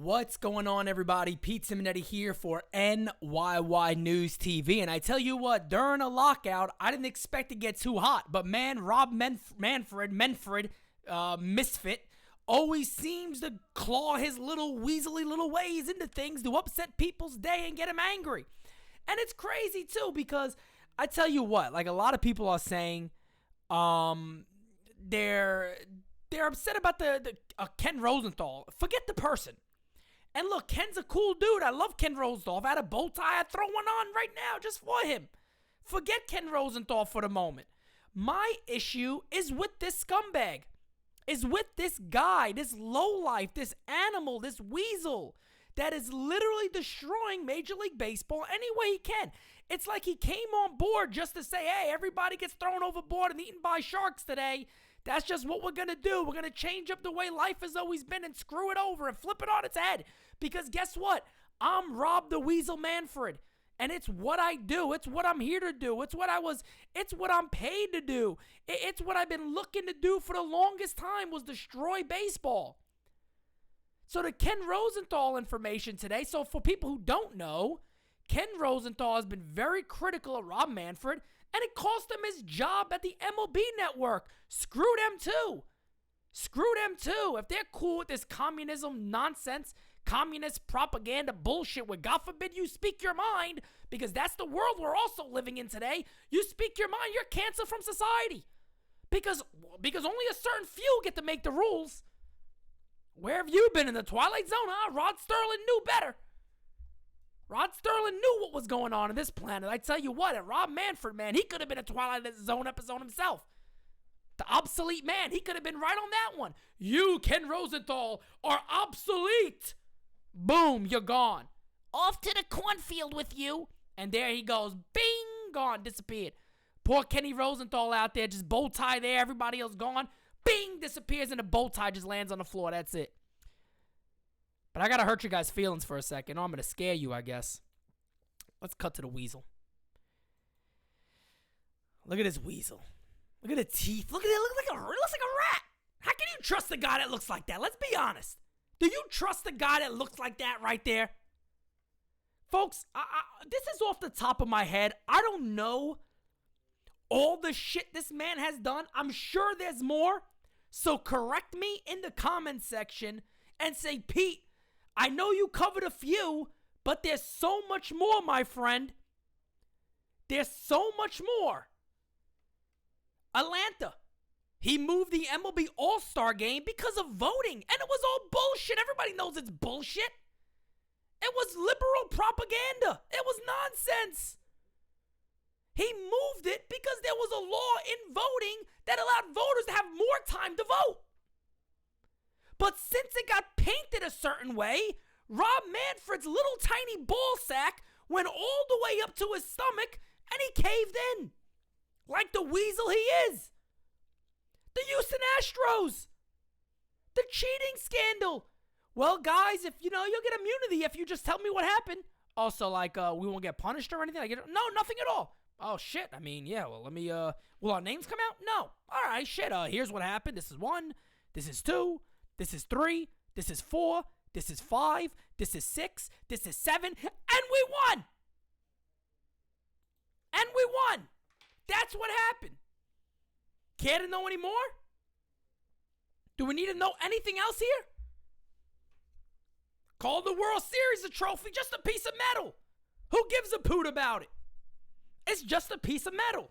What's going on, everybody? Pete Simonetti here for NyynewsTV. And I tell you what, during a lockout, I didn't expect to get too hot. But man, Rob Manfred, misfit, always seems to claw his little weaselly little ways into things to upset people's day and get them angry. And it's crazy, too, because I tell you what, like a lot of people are saying, they're upset about the Ken Rosenthal. Forget the person. And look, Ken's a cool dude. I love Ken Rosenthal. If I had a bow tie, I'd throw one on right now just for him. Forget Ken Rosenthal for the moment. My issue is with this scumbag. Is with this guy, this lowlife, this animal, this weasel that is literally destroying Major League Baseball any way he can. It's like he came on board just to say, hey, everybody gets thrown overboard and eaten by sharks today. That's just what we're going to do. We're going to change up the way life has always been and screw it over and flip it on its head. Because guess what? I'm Rob the Weasel Manfred. And it's what I do. It's what I'm here to do. It's what I'm paid to do. It's what I've been looking to do for the longest time was destroy baseball. So the Ken Rosenthal information today. So for people who don't know, Ken Rosenthal has been very critical of Rob Manfred, and it cost him his job at the MLB network. Screw them too. Screw them too. If they're cool with this communism nonsense, communist propaganda bullshit where God forbid you speak your mind, because that's the world we're also living in today. You speak your mind, you're canceled from society. Because only a certain few get to make the rules. Where have you been in the Twilight Zone, huh? Rod Sterling knew better. Rod Sterling knew what was going on in this planet. I tell you what, and Rob Manfred, man, he could have been a Twilight Zone episode himself. The obsolete man, he could have been right on that one. You, Ken Rosenthal, are obsolete. Boom, you're gone. Off to the cornfield with you. And there he goes. Bing, gone, disappeared. Poor Kenny Rosenthal out there, just bow tie there, everybody else gone. Bing, disappears, and the bow tie just lands on the floor. That's it. But I got to hurt you guys' feelings for a second. I'm going to scare you, I guess. Let's cut to the weasel. Look at this weasel. Look at the teeth. Look at it. It looks like a rat. How can you trust a guy that looks like that? Let's be honest. Do you trust a guy that looks like that right there? Folks, this is off the top of my head. I don't know all the shit this man has done. I'm sure there's more. So correct me in the comment section and say, Pete, I know you covered a few, but there's so much more, my friend. There's so much more. Atlanta. He moved the MLB All-Star Game because of voting, and it was all bullshit. Everybody knows it's bullshit. It was liberal propaganda. It was nonsense. He moved it because there was a law in voting that allowed voters to have more time to vote. But since it got painted a certain way, Rob Manfred's little tiny ball sack went all the way up to his stomach and he caved in. Like the weasel he is. The Houston Astros. The cheating scandal. Well, guys, if you'll get immunity if you just tell me what happened. Also, like, we won't get punished or anything. No, nothing at all. Oh, shit. I mean, yeah, well, let me, will our names come out? No. All right, shit. Here's what happened. This is 1. This is 2. This is 3, this is 4, this is 5, this is 6, this is 7, and we won! And we won! That's what happened. Care to know any more? Do we need to know anything else here? Call the World Series a trophy, just a piece of metal. Who gives a poot about it? It's just a piece of metal.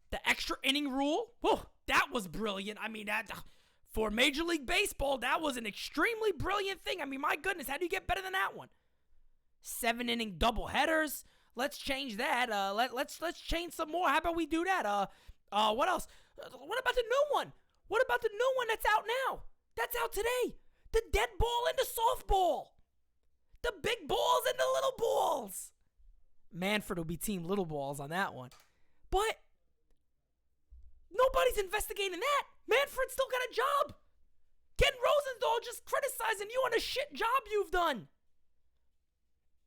The extra inning rule, whew, that was brilliant. I mean, for Major League Baseball, that was an extremely brilliant thing. I mean, my goodness, how do you get better than that one? 7-inning doubleheaders. Let's change that. Let's change some more. How about we do that? What else? What about the new one? What about the new one that's out now? That's out today. The dead ball and the softball. The big balls and the little balls. Manfred will be team little balls on that one. But nobody's investigating that. Manfred still got a job. Ken Rosenthal just criticizing you on a shit job you've done.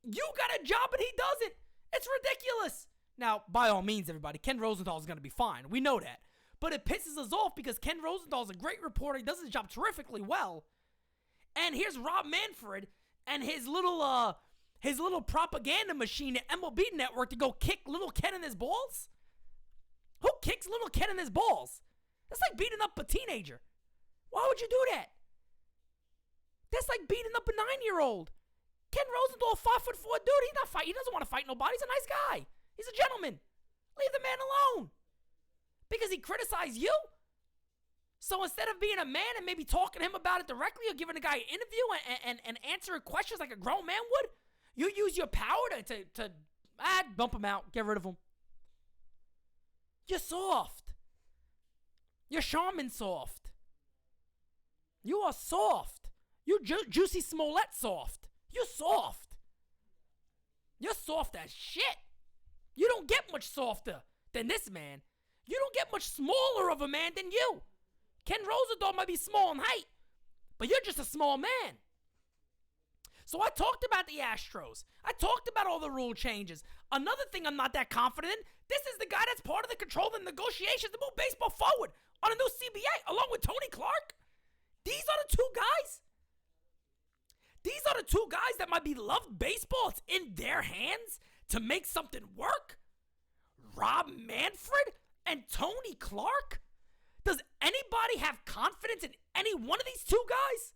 You got a job and he doesn't. It's ridiculous. Now, by all means, everybody, Ken Rosenthal is going to be fine. We know that. But it pisses us off because Ken Rosenthal is a great reporter. He does his job terrifically well. And here's Rob Manfred and his little propaganda machine at MLB Network to go kick little Ken in his balls? Who kicks little Ken in his balls? That's like beating up a teenager. Why would you do that? That's like beating up a 9-year-old. Ken Rosenthal, 5'4" dude. He's not fighting. He doesn't want to fight nobody. He's a nice guy. He's a gentleman. Leave the man alone. Because he criticized you? So instead of being a man and maybe talking to him about it directly or giving the guy an interview and answering questions like a grown man would, you use your power to bump him out, get rid of him. You're soft. You're Charmin soft. You are soft. You Juicy Smollett soft. You're soft. You're soft as shit. You don't get much softer than this man. You don't get much smaller of a man than you. Ken Rosenthal might be small in height, but you're just a small man. So I talked about the Astros. I talked about all the rule changes. Another thing I'm not that confident in, this is the guy that's part of the control of the negotiations to move baseball forward on a new CBA, along with Tony Clark. These are the two guys. These are the two guys that might be loved baseball. It's in their hands to make something work. Rob Manfred and Tony Clark? Does anybody have confidence in any one of these two guys?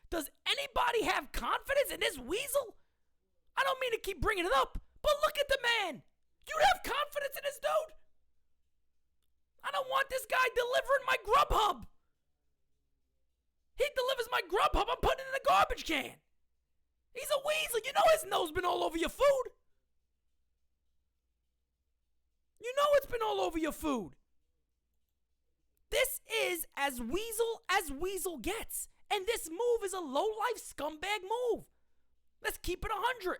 Does anybody have confidence in this weasel? I don't mean to keep bringing it up, but look at the man. You'd have confidence in this dude? I don't want this guy delivering my Grubhub. He delivers my Grubhub, I'm putting it in the garbage can. He's a weasel. You know his nose been all over your food. You know it's been all over your food. This is as weasel gets. And this move is a low-life scumbag move. Let's keep it 100.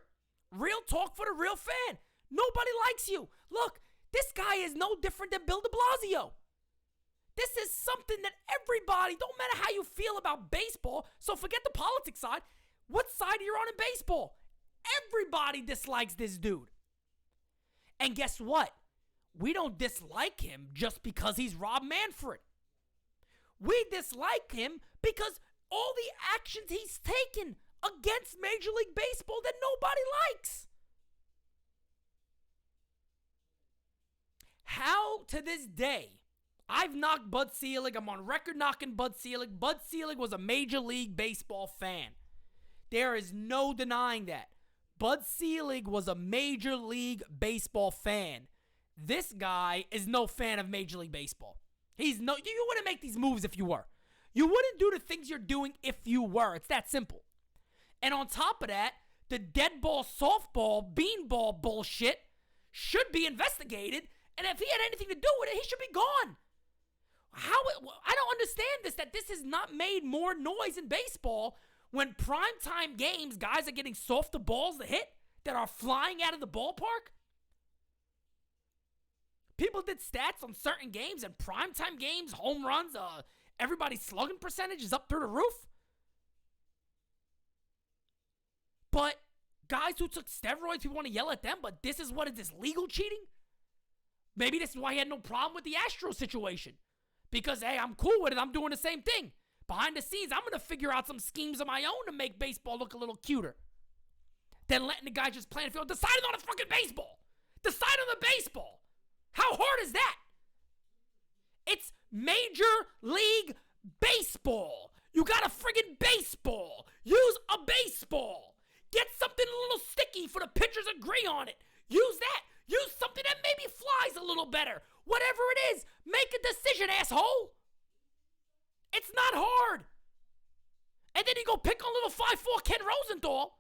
Real talk for the real fan. Nobody likes you. Look, this guy is no different than Bill de Blasio. This is something that everybody, don't matter how you feel about baseball, so forget the politics side. What side you're on in baseball? Everybody dislikes this dude. And guess what? We don't dislike him just because he's Rob Manfred. We dislike him because all the actions he's taken against Major League Baseball that nobody likes. How to this day, I've knocked Bud Selig. I'm on record knocking Bud Selig. Bud Selig was a Major League Baseball fan. There is no denying that. Bud Selig was a Major League Baseball fan. This guy is no fan of Major League Baseball. You wouldn't make these moves if you were. You wouldn't do the things you're doing if you were. It's that simple. And on top of that, the dead ball, softball, beanball bullshit should be investigated. And if he had anything to do with it, he should be gone. I don't understand this, that this has not made more noise in baseball when primetime games, guys are getting softer balls to hit that are flying out of the ballpark. People did stats on certain games and primetime games, home runs, everybody's slugging percentage is up through the roof. But guys who took steroids, people want to yell at them, but this is legal cheating? Maybe this is why he had no problem with the Astros situation. Because, hey, I'm cool with it. I'm doing the same thing. Behind the scenes, I'm going to figure out some schemes of my own to make baseball look a little cuter than letting the guy just play in the field. Decide on the fucking baseball. Decide on the baseball. How hard is that? It's Major League Baseball. You got a friggin' baseball. Use a baseball. Get something a little sticky for the pitchers agree on it. Use that. Use something that maybe flies a little better. Whatever it is, make a decision, asshole. It's not hard. And then you go pick on little 5'4" Ken Rosenthal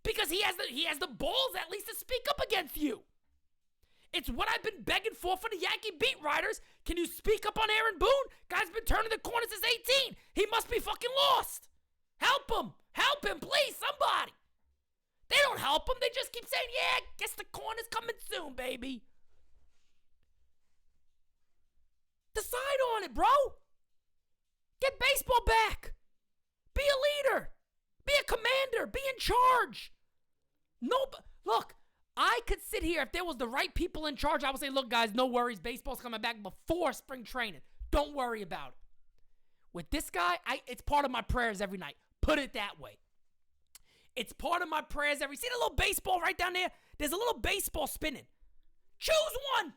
because he has the balls at least to speak up against you. It's what I've been begging for the Yankee beat writers. Can you speak up on Aaron Boone? Guy's been turning the corner since 18. He must be fucking lost. Help him. Help him, please, somebody. They don't help him. They just keep saying, yeah, guess the corner's coming soon, baby. Decide on it, bro. Get baseball back. Be a leader. Be a commander. Be in charge. Look, I could sit here, if there was the right people in charge, I would say, look, guys, no worries. Baseball's coming back before spring training. Don't worry about it. With this guy, it's part of my prayers every night. Put it that way. It's part of my prayers every... See the little baseball right down there? There's a little baseball spinning. Choose one.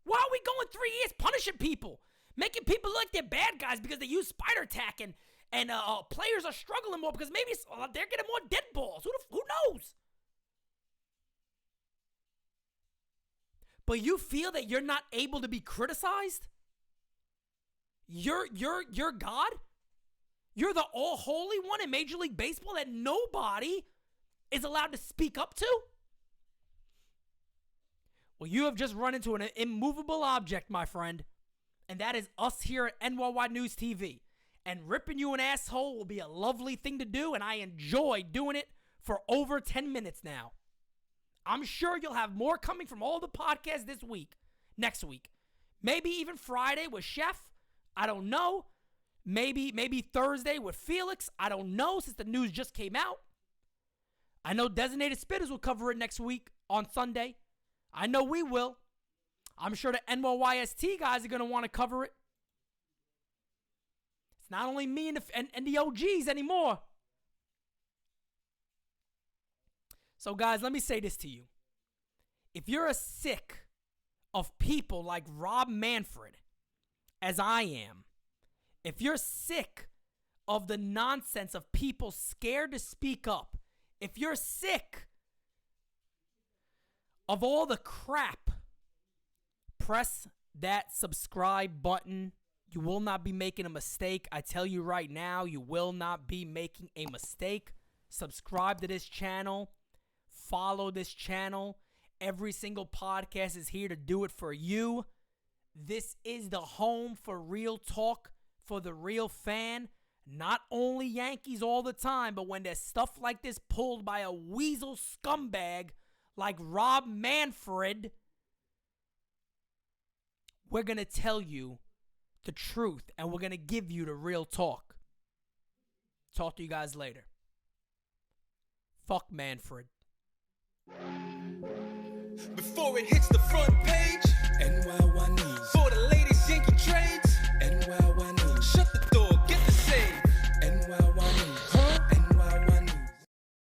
Why are we going 3 years punishing people? Making people look like they're bad guys because they use spider tack and players are struggling more because maybe they're getting more dead balls. Who knows? But you feel that you're not able to be criticized? You're God? You're the all-holy one in Major League Baseball that nobody is allowed to speak up to? Well, you have just run into an immovable object, my friend. And that is us here at NyynewsTV. And ripping you an asshole will be a lovely thing to do, and I enjoy doing it for over 10 minutes now. I'm sure you'll have more coming from all the podcasts this week, next week. Maybe even Friday with Chef. I don't know. Maybe Thursday with Felix. I don't know, since the news just came out. I know Designated Spitters will cover it next week on Sunday. I know we will. I'm sure the NYYST guys are going to want to cover it. It's not only me and the OGs anymore. So, guys, let me say this to you. If you're as sick of people like Rob Manfred as I am, if you're sick of the nonsense of people scared to speak up, if you're sick of all the crap, press that subscribe button. You will not be making a mistake. I tell you right now, you will not be making a mistake. Subscribe to this channel. Follow this channel. Every single podcast is here to do it for you. This is the home for real talk, for the real fan. Not only Yankees all the time, but when there's stuff like this pulled by a weasel scumbag like Rob Manfred, we're going to tell you the truth, and we're going to give you the real talk. Talk to you guys later. Fuck Manfred. Before it hits the front page, NYynewsTV.